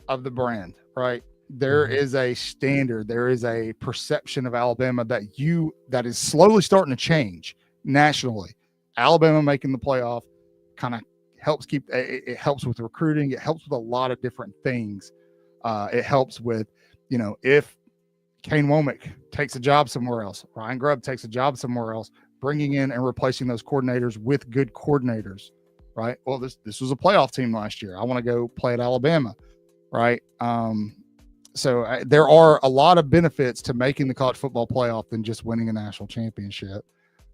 of the brand, right? There is a standard, there is a perception of Alabama that is slowly starting to change nationally. Alabama making the playoff kind of helps it helps with recruiting. It helps with a lot of different things. It helps with, if Kane Womack takes a job somewhere else, Ryan Grubb takes a job somewhere else, bringing in and replacing those coordinators with good coordinators, right? Well, this was a playoff team last year. I want to go play at Alabama, right? So there are a lot of benefits to making the college football playoff than just winning a national championship.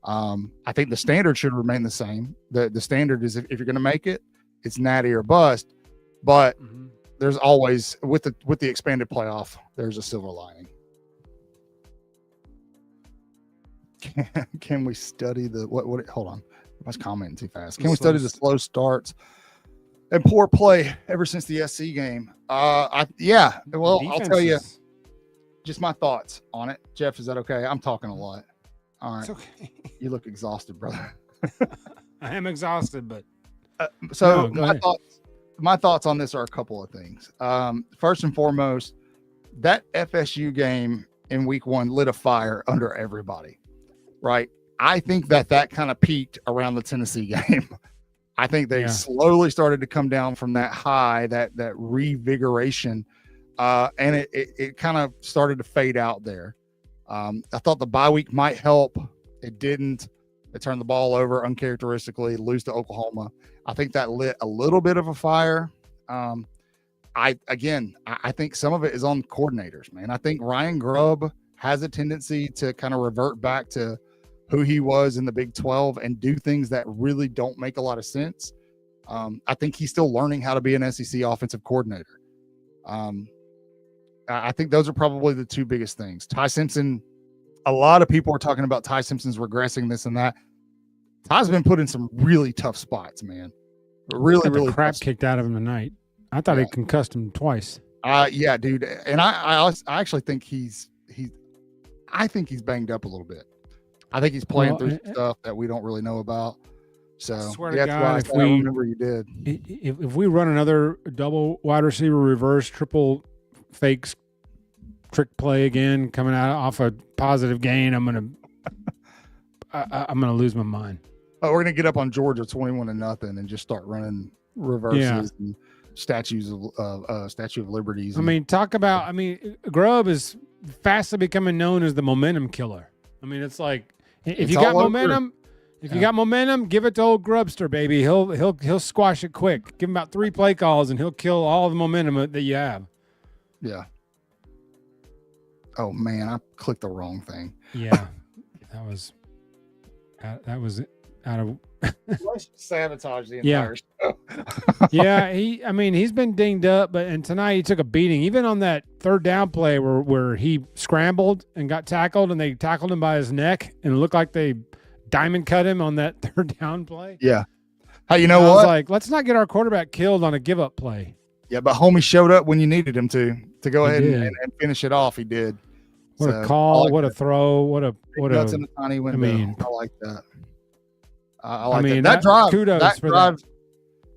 I think the standard should remain the same. The standard is if you're going to make it, it's natty or bust. But there's always with the expanded playoff, there's a silver lining. Can we study the what? Hold on, I was commenting too fast. Can we study the slow starts and poor play ever since the SC game? Well, I'll tell you just my thoughts on it. Jeff, is that okay? I'm talking a lot. All right. It's okay. You look exhausted, brother. I am exhausted, but my thoughts on this are a couple of things. First and foremost, that FSU game in week 1 lit a fire under everybody, right? I think that kind of peaked around the Tennessee game. I think they slowly started to come down from that high, that revigoration, and it kind of started to fade out there. I thought the bye week might help. It didn't. They turned the ball over uncharacteristically, lose to Oklahoma. I think that lit a little bit of a fire. I think some of it is on coordinators, man. I think Ryan Grubb has a tendency to kind of revert back to who he was in the Big 12 and do things that really don't make a lot of sense. I think he's still learning how to be an SEC offensive coordinator. I think those are probably the two biggest things. Ty Simpson, a lot of people are talking about Ty Simpson's regressing, this and that. Ty's been put in some really tough spots, man. Really crap kicked out of him tonight. I thought he concussed him twice. Yeah, dude. And I actually think he's banged up a little bit. I think he's playing through some stuff that we don't really know about. So I swear to God, if I remember you did. If we run another double wide receiver reverse triple fakes trick play again, coming out off a positive gain, I'm gonna lose my mind. Oh, we're gonna get up on Georgia 21-0 and just start running reverses and Statue of Liberties. Grubb is fastly becoming known as the momentum killer. I mean, it's like if you got momentum, you got momentum, give it to old Grubster, baby. He'll squash it quick. Give him about 3 play calls, and he'll kill all the momentum that you have. Yeah. Oh man, I clicked the wrong thing. Yeah, that was out of. Let's sabotage the entire show. Yeah, he's been dinged up, and tonight he took a beating. Even on that third down play where he scrambled and got tackled, and they tackled him by his neck, and it looked like they diamond cut him on that third down play. Yeah. Hey, you know what? I was like, let's not get our quarterback killed on a give up play. Yeah, but homie showed up when you needed him to go ahead and finish it off. He did. What a call! What a throw! What a in a tiny window. I like that. I like that. That drive. Kudos for that.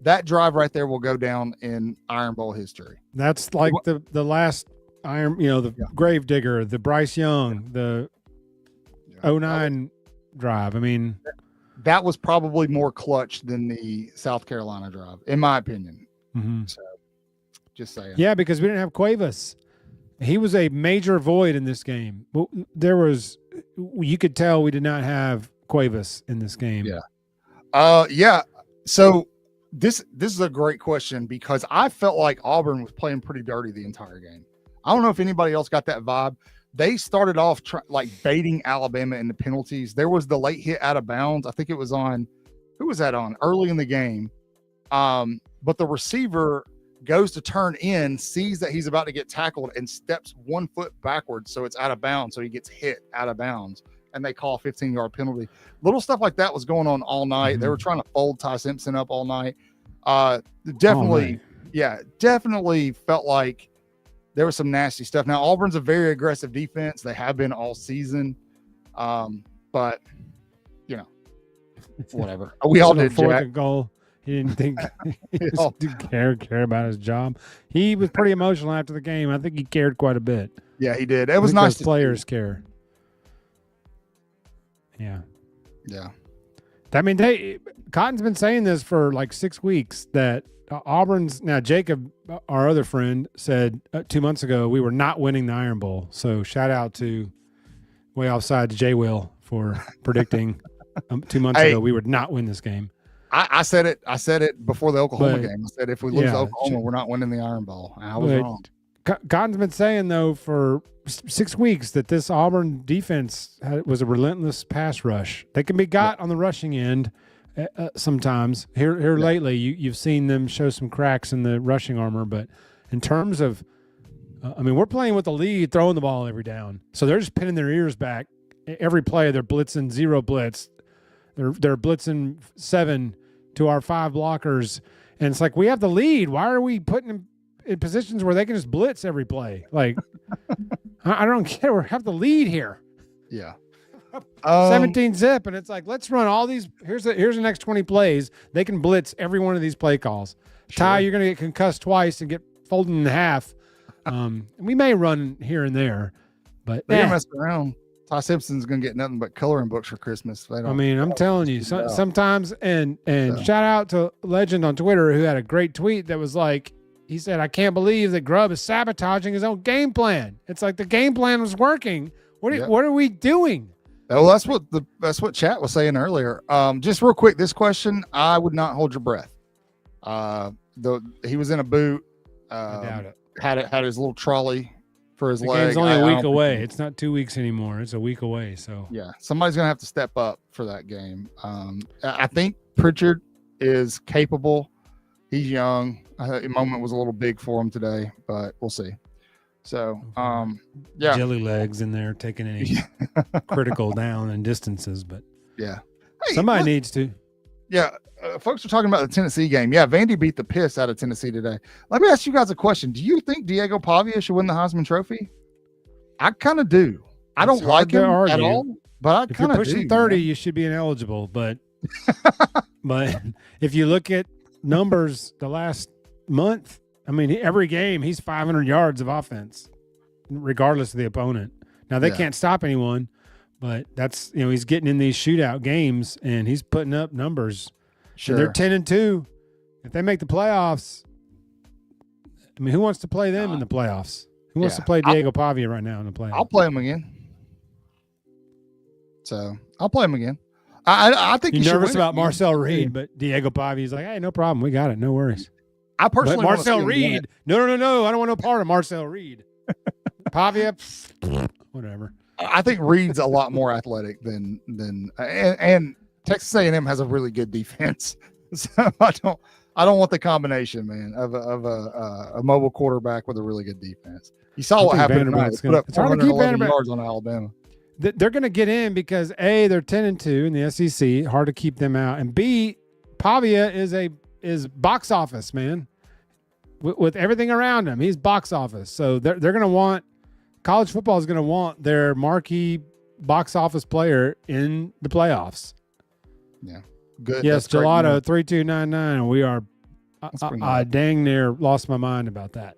That drive right there will go down in Iron Bowl history. That's like the last Iron, the Grave Digger, the Bryce Young, the 09 drive. I mean, that was probably more clutch than the South Carolina drive, in my opinion. Mm-hmm. So, just saying. Yeah, because we didn't have Cuevas. He was a major void in this game. You could tell we did not have Cuevas in this game. Yeah. So this is a great question because I felt like Auburn was playing pretty dirty the entire game. I don't know if anybody else got that vibe. They started off baiting Alabama into penalties. There was the late hit out of bounds. I think it was on, who was that on? Early in the game. But the receiver goes to turn in, sees that he's about to get tackled, and steps 1 foot backwards, so it's out of bounds. So he gets hit out of bounds, and they call a 15-yard penalty. Little stuff like that was going on all night. Mm-hmm. They were trying to fold Ty Simpson up all night. Definitely felt like there was some nasty stuff. Now, Auburn's a very aggressive defense. They have been all season. But, whatever. We all did, Jack. Goal. He didn't think he didn't care about his job. He was pretty emotional after the game. I think he cared quite a bit. Yeah, he did. It was nice to players care. Yeah. Yeah. I mean, Cotton's been saying this for like 6 weeks that Auburn's now. Jacob, our other friend, said 2 months ago we were not winning the Iron Bowl. So shout out to Waaaay Offsides J. Will for predicting 2 months ago we would not win this game. I said it before the Oklahoma game. I said if we lose Oklahoma, we're not winning the Iron Bowl. I was wrong. Cotton's been saying though for 6 weeks that this Auburn defense was a relentless pass rush. They can be got on the rushing end sometimes. Here lately, you've seen them show some cracks in the rushing armor, but in terms of, we're playing with the lead, throwing the ball every down, so they're just pinning their ears back every play. They're blitzing 0 blitz. They're blitzing 7 to our 5 blockers, and it's like we have the lead. Why are we putting them in positions where they can just blitz every play? Like, I don't care. We have the lead here. Yeah. 17 zip, and it's like, let's run all these. Here's the next 20 plays. They can blitz every one of these play calls. Sure. Ty, you're going to get concussed twice and get folded in half. We may run here and there, but they're going to mess around. Ty Simpson's gonna get nothing but coloring books for Christmas. I mean, I'm telling you, sometimes, and shout out to Legend on Twitter who had a great tweet that was like, he said, "I can't believe that Grubb is sabotaging his own game plan. It's like the game plan was working. What are we doing?" Well, that's what chat was saying earlier. Just real quick, this question, I would not hold your breath. He was in a boot. I doubt it. Had his little trolley for his the leg. Game's only a week away. It's not 2 weeks anymore. It's a week away. So yeah, somebody's gonna have to step up for that game. I think Pritchard is capable. He's young. The moment was a little big for him today, but we'll see. So yeah, jelly legs in there taking any critical down and distances, but yeah, somebody needs to. Yeah. Folks are talking about the Tennessee game. Yeah, Vandy beat the piss out of Tennessee today. Let me ask you guys a question. Do you think Diego Pavia should win the Heisman Trophy? I kind of do. I don't like him at all, but I kind of do. If you're pushing 30, man, you should be ineligible. But but if you look at numbers the last month, I mean, every game he's 500 yards of offense, regardless of the opponent. Now they can't stop anyone, but that's, he's getting in these shootout games and he's putting up numbers. Sure. They're 10-2. If they make the playoffs, I mean, who wants to play them in the playoffs? Who wants to play Diego Pavia right now in the playoffs? I'll play him again. So I'll play him again. I think you're nervous about Marcel Reed, but Diego Pavia's like, hey, no problem, we got it, no worries. I personally, but Marcel Reed, no, I don't want no part of Marcel Reed. Pavia, whatever. I think Reed's a lot more athletic than and Texas A&M has a really good defense, so I don't want the combination, man, of a mobile quarterback with a really good defense. You saw what happened tonight. Put up 411 yards on Alabama. They're going to get in because A, they're 10-2 in the SEC, hard to keep them out, and B, Pavia is box office, man. With everything around him, he's box office. So they're going to want college football is going to want their marquee box office player in the playoffs. Yeah. Good. Yes, Gelato 3299. We are I dang near lost my mind about that.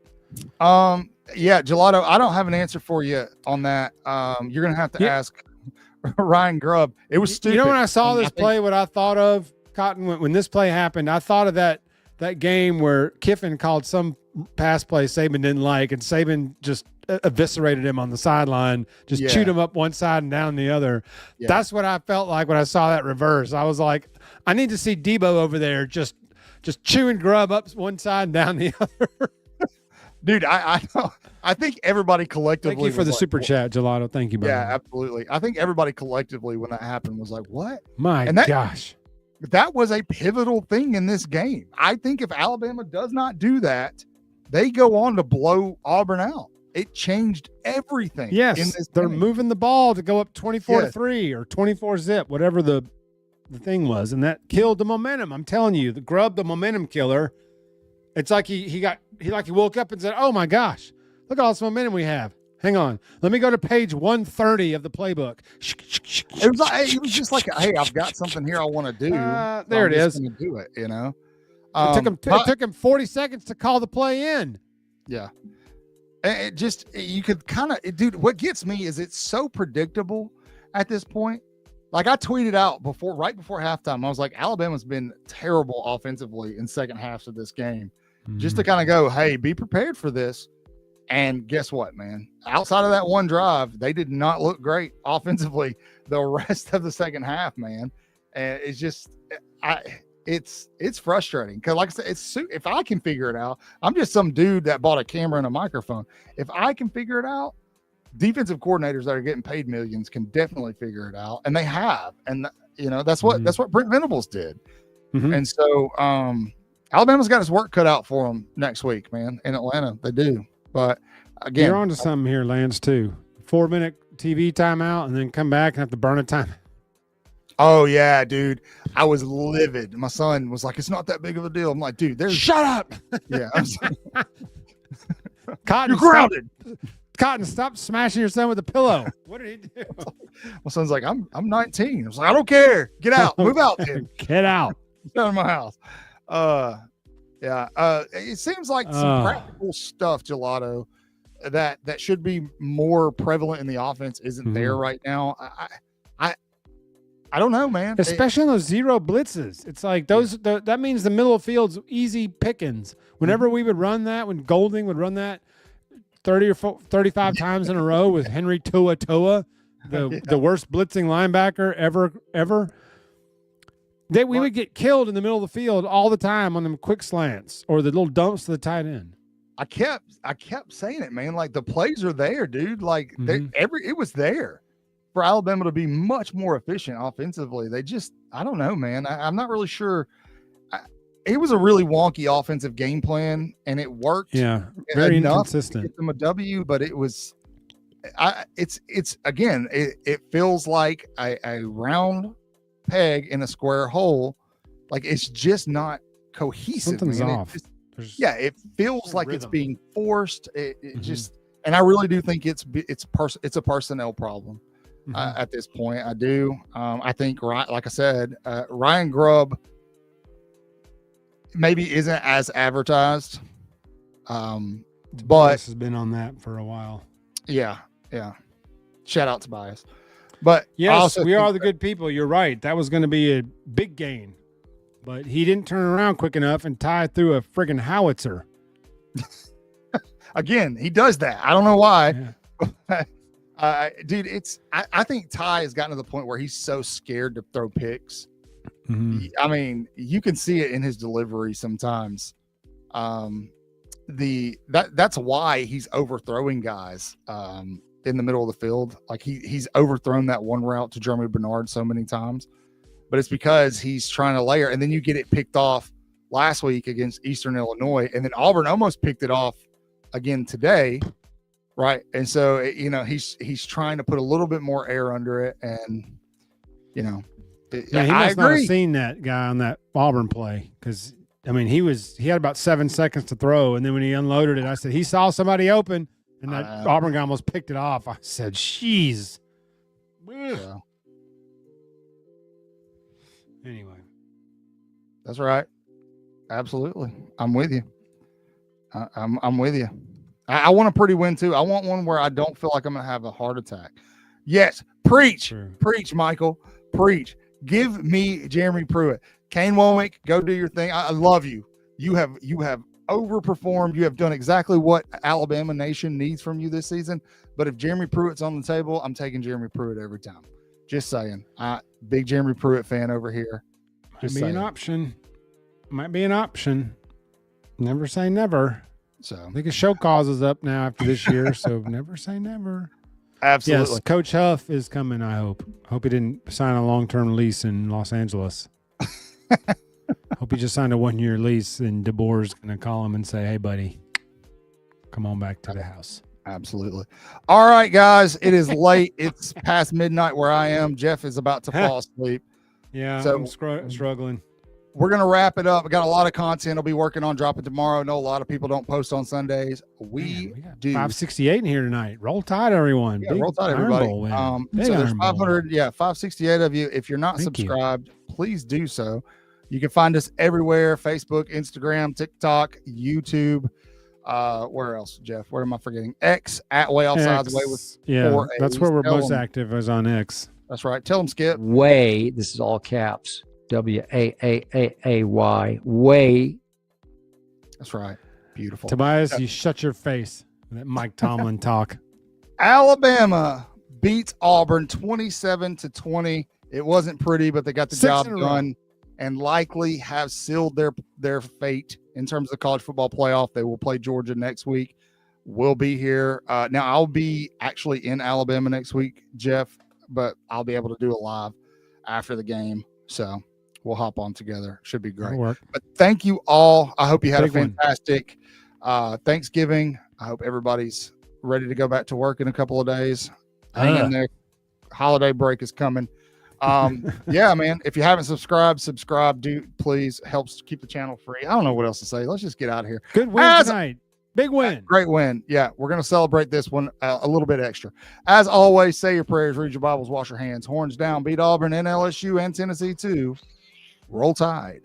Yeah, Gelato, I don't have an answer for you on that. You're gonna have to ask Ryan Grubb. It was stupid. When I saw this play, what I thought of, Cotton, when this play happened, I thought of that game where Kiffin called some pass play Saban didn't like, and Saban just eviscerated him on the sideline, just chewed him up one side and down the other. Yeah. That's what I felt like when I saw that reverse. I was like, I need to see Debo over there just chewing Grubb up one side and down the other. Dude, I think everybody collectively. Thank you for the super chat, Gelato. Thank you, brother. Yeah, absolutely. I think everybody collectively, when that happened, was like, "What?" Gosh, that was a pivotal thing in this game. I think if Alabama does not do that, they go on to blow Auburn out. It changed everything. Yes, they're moving the ball to go up 24-3 or 24-zip, whatever the thing was, and that killed the momentum. I'm telling you, the Grubb, the momentum killer. It's like he woke up and said, "Oh my gosh, look at all this momentum we have." Hang on, let me go to page 130 of the playbook. It was just like, hey, I've got something here I want to do. There it is. Going to do it, It took him 40 seconds to call the play in. Yeah. You could kind of, dude, what gets me is it's so predictable at this point. Like I tweeted out right before halftime, I was like, Alabama's been terrible offensively in second halves of this game. Just to kind of go, hey, be prepared for this. And guess what, man? Outside of that one drive, they did not look great offensively the rest of the second half, man. And it's just, it's frustrating because, like I said, if I can figure it out, I'm just some dude that bought a camera and a microphone. If I can figure it out, defensive coordinators that are getting paid millions can definitely figure it out, and they have. And that's what Brent Venables did. And so Alabama's got his work cut out for them next week, man. In Atlanta, they do. But again, you're on to something here, Lance. Too 4-minute TV timeout, and then come back and have to burn a time. Oh yeah, dude. I was livid. My son was like, "It's not that big of a deal." I'm like, "Dude, shut up." Yeah. Cotton, you're grounded. Cotton, stop smashing your son with a pillow. What did he do? My son's like, I'm 19. I was like, I don't care. Get out. Move out, dude. Get out. Get out of my house. Yeah. It seems like some practical stuff, Gelato. that should be more prevalent in the offense isn't there Mhm. right now. I don't know, man. Especially on those zero blitzes. It's like that means the middle of the field's easy pickings. Whenever we would run that, when Golding would run that 30 or 35 times in a row with Henry Toa, the worst blitzing linebacker ever. We would get killed in the middle of the field all the time on them quick slants or the little dumps to the tight end. I kept saying it, man. Like the plays are there, dude. Like it was there for Alabama to be much more efficient offensively. They just, I don't know, man. I'm not really sure. It was a really wonky offensive game plan, and it worked. Yeah, very enough inconsistent. to get them a W, but it was. It's again. It feels like a round peg in a square hole. Like it's just not cohesive. Something's man. off. It feels like rhythm. It's being forced. It just, and I really do think it's a personnel problem at this point. I do. I think, like I said, Ryan Grubb maybe isn't as advertised. But has been on that for a while. Yeah. Shout out to Tobias. But yes, we are the good people. You're right. That was going to be a big gain. But he didn't turn around quick enough and tie through a friggin' howitzer. Again, he does that. I don't know why. Yeah. Dude, I think Ty has gotten to the point where he's so scared to throw picks. Mm-hmm. I mean, you can see it in his delivery sometimes. That's why he's overthrowing guys in the middle of the field. Like he's overthrown that one route to Jeremy Bernard so many times. But it's because he's trying to layer, and then you get it picked off last week against Eastern Illinois, and then Auburn almost picked it off again today, right? And so he's trying to put a little bit more air under it, and he must not have seen that guy on that Auburn play, because I mean he had about 7 seconds to throw, and then when he unloaded it, I said he saw somebody open, and that Auburn guy almost picked it off. I said, "Jeez." Yeah. Anyway, that's right. Absolutely, I'm with you. I'm with you. I want a pretty win too. I want one where I don't feel like I'm gonna have a heart attack. Yes, preach, Michael, preach. Give me Jeremy Pruitt, Kane Womack. Go do your thing. I love you. You have overperformed. You have done exactly what Alabama Nation needs from you this season. But if Jeremy Pruitt's on the table, I'm taking Jeremy Pruitt every time. Just saying. Big Jeremy Pruitt fan over here. Might be an option. Might be an option. Never say never. So I think his show cause is up now after this year, so never say never. Absolutely. Yes, Coach Huff is coming, I hope. Hope he didn't sign a long-term lease in Los Angeles. Hope he just signed a 1-year lease, and DeBoer's going to call him and say, "Hey, buddy, come on back to the house." Absolutely. All right, guys. It is late. It's past midnight where I am. Jeff is about to fall asleep. Yeah, so I'm struggling. We're going to wrap it up. We got a lot of content I'll be working on dropping tomorrow. I know a lot of people don't post on Sundays. We do. 568 in here tonight. Roll Tide, everyone. Yeah, roll Tide, everybody. So there's 568 of you. If you're not subscribed, please do so. You can find us everywhere: Facebook, Instagram, TikTok, YouTube. Where else, Jeff? Where am I forgetting? X at Waaaay Offsides. Way with that's where we're most active, is on X. That's right. Tell them, Skip. Waaaay. This is all caps. Waaaay. Waaaay. That's right. Beautiful. Tobias, you shut your face. That Mike Tomlin talk. Alabama beats Auburn 27-20. It wasn't pretty, but they got the job done, and likely have sealed their fate in terms of the college football playoff. They will play Georgia next week. We'll be here. Now, I'll be actually in Alabama next week, Jeff, but I'll be able to do it live after the game. So we'll hop on together. Should be great. But thank you all. I hope you had a fantastic Thanksgiving. I hope everybody's ready to go back to work in a couple of days. Hang in there. Holiday break is coming. Yeah, man. If you haven't subscribe. Do please. Helps keep the channel free. I don't know what else to say. Let's just get out of here. Good win tonight. Big win. Great win. Yeah, we're going to celebrate this one a little bit extra. As always, say your prayers, read your Bibles, wash your hands. Horns down, beat Auburn and LSU and Tennessee too. Roll Tide.